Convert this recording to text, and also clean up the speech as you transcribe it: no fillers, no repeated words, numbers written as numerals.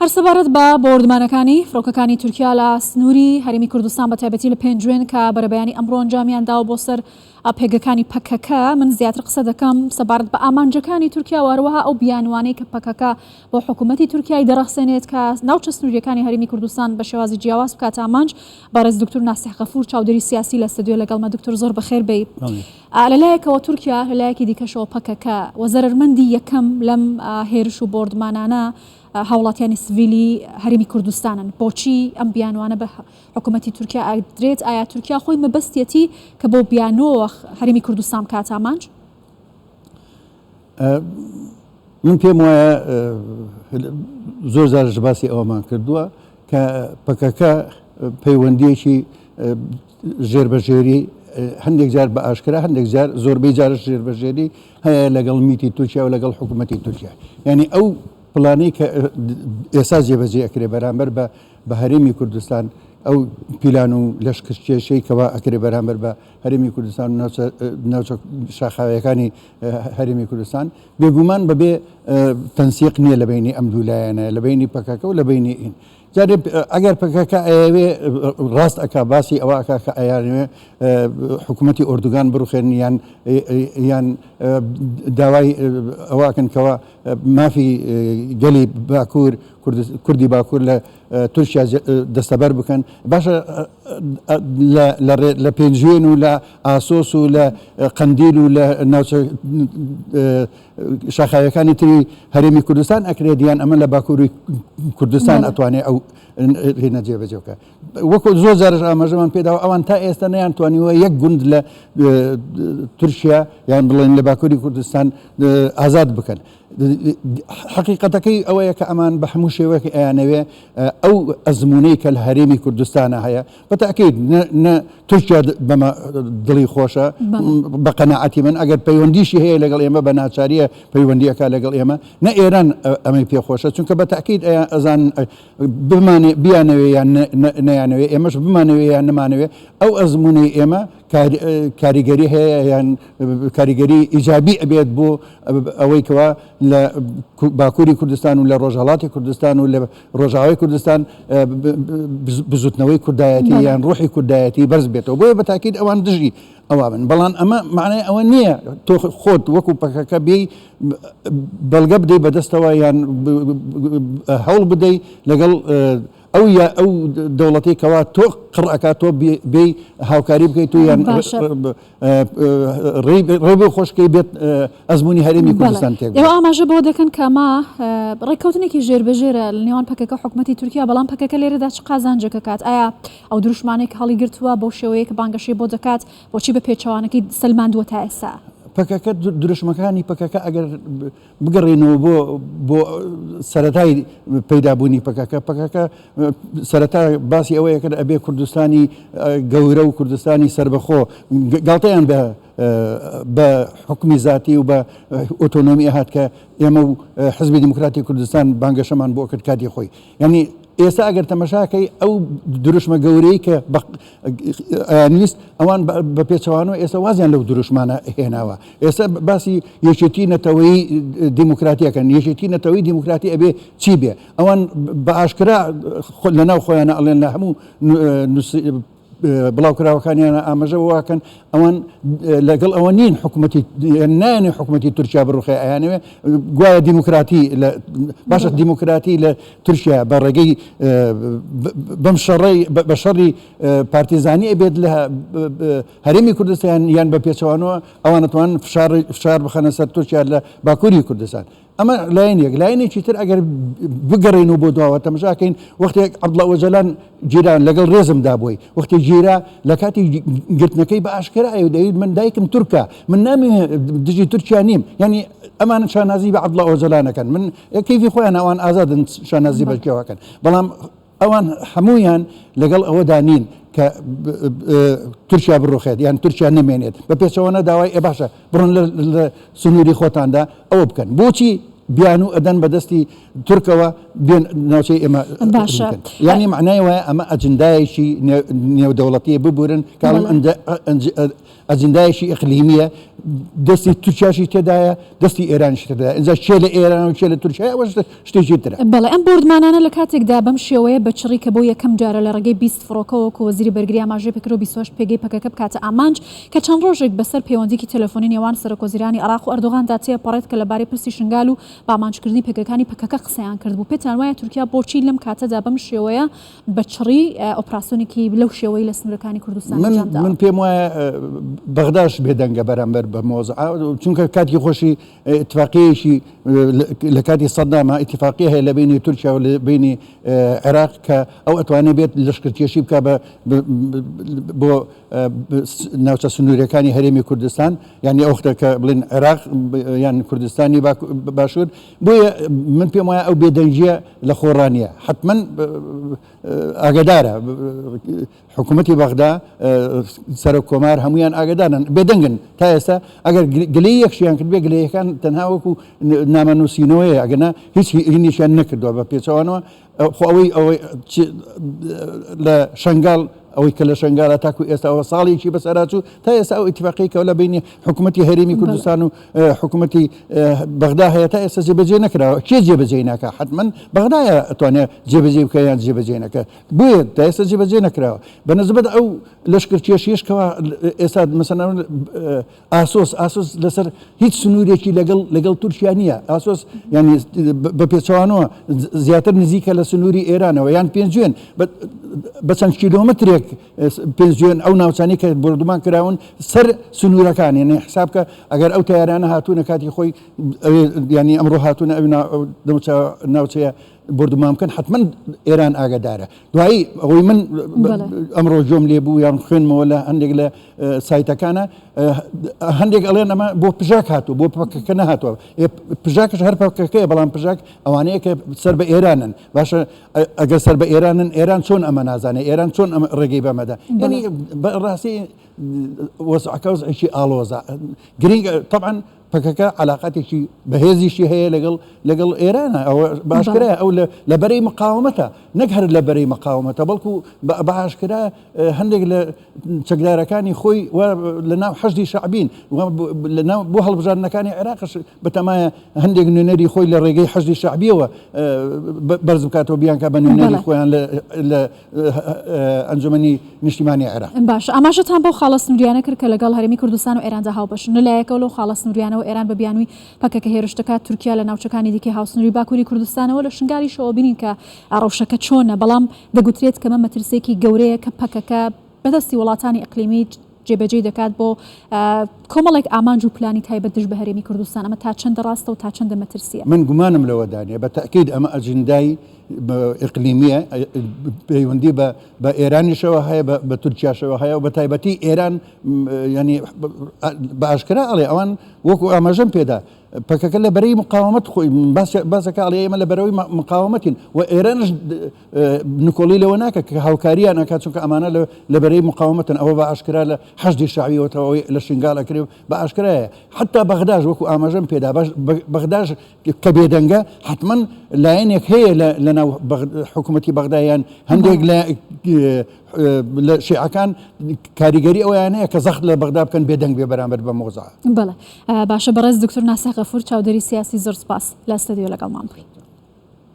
هەر سەبارەت بە بۆردمانەکانی فڕۆکەکانی تورکیا لە سنووری هەرێمی کوردستان بە تایبەتی لە پێنجوێن کە بەرەبەیانی ئەمڕۆ ئەنجامیانداوە بۆ سەر پێگەکانی پەکەکە من زیاتر قسە دەکەم سەبارەت بە ئامانجەکانی تورکیا وهروەها ئەو بیانوانەی کە پەکەکە بۆ حکوومەتی تورکیای دەڕەخسێنێت کە ناوچە سنووریەکانی هەرێمی کوردستان بە شێوازی جیاواز بکات ئامانج. بەڕێز دکتۆر ناسیح غەفور چاودێری سیاسی لە ستودیۆ لەگەڵمە. دکتۆر زۆر بەخێر بێیت. لەلایەکەوە تورکیا لەلایەکی دیکەشەوە پەکەکە وەزەرمەندی یەکەم لەم هێرش و بۆردمانانە هاوڵاتیانی سڤیلی هەرێمی کوردستانن. بۆچی ئەم بیانوانە بە حکوومەتی تورکیا ئاگدرێت؟ ئایا تورکیا خۆی مەبەستێتی کە بۆ بیانۆوە هەرێمی کوردستان بکات ئامانج؟ من پێم وایە زۆر جارش باسی ئەوەمان کردووە کە پەکەکە پەیوەندیەکی ژێربەژێری هەندێک جار بە ئاشکرا هەندێک جار زۆربەی جارش ژێربەژێری هەیە لەگەڵ میتی تورکیا و لەگەڵ حکوومەتی تورکیا. یعنی ئەو پڵانەی کە ئێستا جێبەجێ ئەکرێ بەرامبەر بە هەرێمی کوردستان ئەو پیلان و لەشکێشەی کەوا ئەکرێ بەرامبەر بە هەرێمی کوردستان و ناوچە شاخاویەکانی هەرێمی کوردستان بێگومان بەبێ تەنسیق نییە لە بینی ئەم دوو لایەنە، لە بینی پەکەکە و لە بینی ئین. جارێ ئەگەر پەکەکە ئەیەوێ ڕاست ئەکا باسی ئەوە ئەکا کە ئەیانوێ حکوومەتی ئۆردوگان بڕوخێن یان داوای ئەواکەن کەەوە مافی گەلی باکوور کوردی باکوور لە تورکیا دەستەبەر بکەن باشە لە پێنجوێن و لە ئاسۆس و لە قەندیل و لە ناوچە شاخاویەکانی تری هەرێمی کوردستان ئەکرێت دیان ئەمە لە باکووری کوردستان ئەتوانێت ئەو هێنە جێبەجێکە. وەکو زۆر جارش ئاماژەمان پێداوە ئەوان تا ئێستا نەیانتوانیوە یەک گوند لە تورکیا یان بڵێن لە باکووری کوردستان ئازاد بکەن. حقیقەتەکەی ئەوەیە کە ئەمان بە هەموو شێوەیەکی ئەیانەوێ ئەو ئەزمونەی کە لە هەرێمی کوردستانە هەیە بەتاکید نە تورکیا بەمە دڵی خۆشە بە قەناعەتی من ئەگەر پەیوەندیشی هەیە لەگەڵ ئێمە بە ناچاریە پەیوەندیەکە لەگەڵ ئێمە نە ئێران ئەمەی پێخۆشە چونکە بەتاکید ئەزان بیانەوێ یان نەیانەوێ ئێمەش بمانەوێ یان نەمانەوێ ئەو ئەزمونەی ئێمە کاریگەری هەیە یان کاریگەری ئیجابی ئەبێت بۆ ئەوەی کەوا لە باکووری کوردستان و لە ڕۆژهەڵاتی کوردستان و لە ڕۆژاوای کوردستان بزوتنەوەی کوردایەتی یان ڕۆحی کوردایەتی بەرز بێتەوە. بۆیە بەتاکید ئەوان دژی ئەوە من بەڵام ئەمە معنای ئەوە نییە تۆ خۆت وەکو پەکەکە بێی بەڵگە بدەی بەدەستەوە یان هەوڵ بدەی لەگەڵ ئەو دەوڵەتی کەوا تۆ قڕەکە تۆ بێی هاوکاری بکەیت و یان ڕێبێ خۆشکەی بێت ئەزمموی هەرێمی کوردستان تێک. ئێوە ئاماژە بۆ دەکەن کەما ڕێککەوتنێکی ژێربەژێرە لە نێوان پەکەکە حکوومەتی تورکیا بەڵام پەکەکە لێرەدا چ قازانجەکە کات؟ ئایا ئەو دروشمانێک هەڵی گرتووە بۆ شێوەیە کە بانگەشەی بۆ دەکات بۆچی بە پێچەوانەکەی سلماندووە تا ئێستا؟ پەکەکە دروشمەکانی پەکەکە ئەگەر بگەڕێنەوە بۆ سەرەتای پەیدابوونی پەکەکە سەرەتا باسی ئەوەیە کە ئەبێ کوردستانی گەورە و کوردستانی سربەخۆ گاڵتەیان بە حکومی ذاتی و بە ئۆتۆنۆمی هات کە ئێمە و حزبی دیموکراتی کوردستان بانگەشەمان بۆ کرد کاتی خۆی. یعنی ئێستا ئەگەر تەمەشاکەی ئەو دروشمە گەورەی کە نیست ئەوان بە پێچەوانەوە ئێستا وازیان لەو دروشمانە هێناوە. ئێستا باسی یەکێتی نەتەوەی دیموکراتیەکەن. یەکێتی نەتەوەی دیموکراتی ئەبێ چی بێ؟ ئەوان بە ئاشکرا لەناو خۆیانە ئەڵێن لە هەموو بڵاوکراوەکانیان ئاماژە واکەن ئەوان لەگەڵ ئەوە نین حکوومەتی نایەنێ حکوومەتی تورکیا بڕوخێ ئەیانەوێ گوایە دیموکراتی باشە دیموکراتی لە تورکیا بە ڕێگەی بەم بە شەڕی پارتیزانی ئەبێت لە هەرێمی کوردستان یان بە پێچەوانەوە ئەوانەتوان فشار بخەنە سەر تورکیا لە باکووری کوردستان. ئەمە لایەنێک لایەنێکی تر ئەگەر بگەڕێن و بۆ دواوە تەماشاکەین وەختێک عەبدوڵڵا ئۆجەلان جیران لەگەڵ ڕێزم دابووی وەختی جیرا لە کاتی گرتنەکەی بە ئاشکرا دەوید من دایکم تورکە من نامی دژی تورکیا نیم. یعنی ئەمان شانازی بە عەبدوڵڵا ئۆجەلانەکەن من کەیفی خۆیان ئەوان ئازادن شانازی بەکێوەکەن بەڵام ئەوان هەموویان لەگەڵ ئەوەدا نین کە تورکیا بڕوخێت یان تورکیا نمێنێت بە پێچەوەنە داوای باشە بڕۆن لە سنووری خۆتاندا ئەوە بکەن. بۆچی بیان و ئەدەن بەدەستی تورکەوە بێن ناوچەی ئێمە باشە. یعنی معنای وایە ئەمە ئەجندایەکی نێودەوڵەتیە ببورن کاڵم ئەجندایەکی ئەقلیمیە دەستی تورکیاشی تێدایە دەستی ئێرانیش تێدایە ئەجا چێ لە ئێران و چێ لە تورکیا ئەوە شتێکی ترە. بەڵێ ئەم بردمانانە لە کاتێکدا بەم شێوەیە بەچڕی کە بۆ یەکەم جارە لە ڕێگەی 20 فڕۆکەوەکو وەزیری بەرگری ئاماژەی پێکرۆ 28 پێگەی پەکەکە بکاتە ئامانج کە چەند ڕۆژێک بەسەر پەیوەندیکی تەلەفۆنی نێوان سەرۆکوەزیرانی عێراق و ئەردۆغاندا تێپەڕێت کە لەبارەی پرسی شنگال و بامانجکردنی پێگەکانی پەکەکە قسەیان کرد بوو. پێتان وایە تورکیا بۆچی لەم کاتەدا بەم شێوەیە بەچڕی ئۆپراسیۆنێکی لەو شێوەی لە سنوورەکانی کوردستان ئەنجامدا؟ من پێم وایە بەغداش بێدەنگە بەرامبەر بە مۆزوع چونکە کاتی خۆشی اتفاقیەیەکی لە کاتی سەدامە اتفاقیە هەیە لە بینی تورکیا و لە بینی عێراق کە ئەو ئەتوانێت بێت لەشکرکێشی بکە بۆ ناوچە سنووریەکانی هەرێمی کوردستان یعنی ئەو کە بڵێن عێراق یان کوردستانی باشوور بۆیە من پێم وایە ئەو بێدەنگیە لە خۆڕانیە حتما ئاگدارە حکوومەتی بەغدا سەرۆک کۆمار هەمویان ئاگدارن بێدەنگن تا ئێستا ئەگەر گلەی یەکشیان کرد بێ گلەیەکان تەنها وەکو نامەنووسینەوەیە ئەگەنا هیچ هینیشیان نەکردووە بە پێچەوانەوە خۆ ئەوەی لە شنگال ئەوەی کە لە شنگالە تاکو ئێستاەوە ساڵێکی بەسەراچوو تا ئێستا ئەو اتفاقیەوە لە بینی حکوومەتی هەرێمی کوردستان و حکوومەتی بەغدا هەیە تا ئێستا جێبەجێ نەکراوە کێ جێبەجێ ناکە حتما بەغدایە ئەتوانێت جێبەجێ بکە یان جێبەجێ نەکە بۆیە تا ئێستا جێبەجێ نەکراوە بەنسبەت ئەو لەشکرکێشیشکەوە ئێستا مەسەڵاً ئاسۆس لەسەر هیچ سنوورێکی لەگەڵ تورکیا نییە ئاسۆس ینی بە پێچەوانەوە زیاتر نزیکە لە سنووری ئێرانەوە یان پێنجوێن بە چەند کیلۆمەترێک پێنجوێن ئەو ناوچانی کە بردومان کراون سەر سنوورەکان یعنی حساب کە ئەگەر ئەو تیارانە هاتوونە کاتی خۆی ینی ئەمڕۆ هاتوونە ئەو ناوچەیە بردومان بکەن حتما ئێران ئاگدارە دوایی ئەوەی من ئەمڕۆ جۆم لێبوو یان خوێنمەوە لە هەندێک لە سایتەکانە هەندێک ئەڵێن ئەمە بۆ پژاک هاتووە بۆ پەکەکە نەهاتووە پژاکش هەر پەکەکەیە بەڵام پژاک ئەوانەیە کە سەر بە ئێرانن باشە ئەگەر سەر بە ئێرانن ئێران چۆن ئەمە نازانێت ئێران چۆن ئەمە ڕێگەی بەمەدا ینی بەڕاستی وەزعەکە وەزعێکی ئاڵۆزە گرنگە طبعا پەکەکە علااقاتێکی بەهێزیشی هەیە لەگەڵ ئێرانە ئەوە باشکرای ئەو لە بەرەی مقاومەتە نەک هەر لە بەرەی مقاومەتە بەڵکو باشکرا هەندێک لە چەکدارەکانی خۆی لە ناو حەشدی شعبین بۆ هەڵبژاردنەکانی عێراقش بەتەمایە هەندێک نوێنەری خۆی لە ڕێگەی حەشدی شعبیەوە بەرز بکاتەوە بیانکە بە نوێنەری خۆیان لە ئەنجومەنی نیشتیمانی عێراق. باش ئاماژەتان بۆ خاڵە سنووریانە کرد کە لەگەڵ هەرێمی کوردستان و ئێراندا هاوبەشن لەلایەکەوە لەو خاڵە سنووریانە و ئێران بە بیانووی پەکەکە هێرشتەکە تورکیا لە ناوچەکانی دیکەی هاوسنووری باکووری کوردستانەوە لە شنگاریشەوە بینین کە ڕەوشەکە چۆنە بەڵام دەگوترێت کە مە مەترسێکی گەورەیە کە پەکەکە بەدەستی وڵاتانی ئەقلیمی جێبەجێ دەکات بۆ کۆمەڵێک ئامانج و پلانی تایبەت دژ بە هەرێمی کوردستان ئەمە تا چەندە ڕاستە و تا چەندە مەترسیە من گومانم لەوەدانێ بە تاکید ئەمە ئەجندای ئقلیمیە پەیوەندی بە ئێرانیشەوە هەیە بە تورکیاشەوە هەیە و بە تایبەتی ئێران ینی بە ئاشکرا ئەڵێ ئەوان وەکو ئاماژەم پێدا پەکەکە لە بەرەی مقاومەت خۆی باسەکە ئەڵێ ئێمە لە بەرەوەی مقاومەتین و ئێرانش نکۆڵی لەوە ناکە کە هاوکاریان ناکات چونکە ئەمانە لە بەرەی مقاومەتن ئەوە بە ئاشکرا لە حەشدی شعبیەوەتەوەی لە شنگال ئەکرێ بە ئاشکرایە حتا بەغداش وەکو ئاماژەم پێدا بەغداش کە بێدەنگە حتما لایەنێک هەیە لە ناو حکوومەتی بەغدایان هەندێک لە شیعەکان کاریگەری ئەویان هەیە کە زەخت لە بەغدا بکەن بێدەنگ بێ بەرامبەر بە مۆزە. بەڵێ باشە بەڕێز دکتۆر ناسا غەفور چاودەری سیاسی زۆر سپاس لە ئەستەدیۆ لەگەڵمان بووین.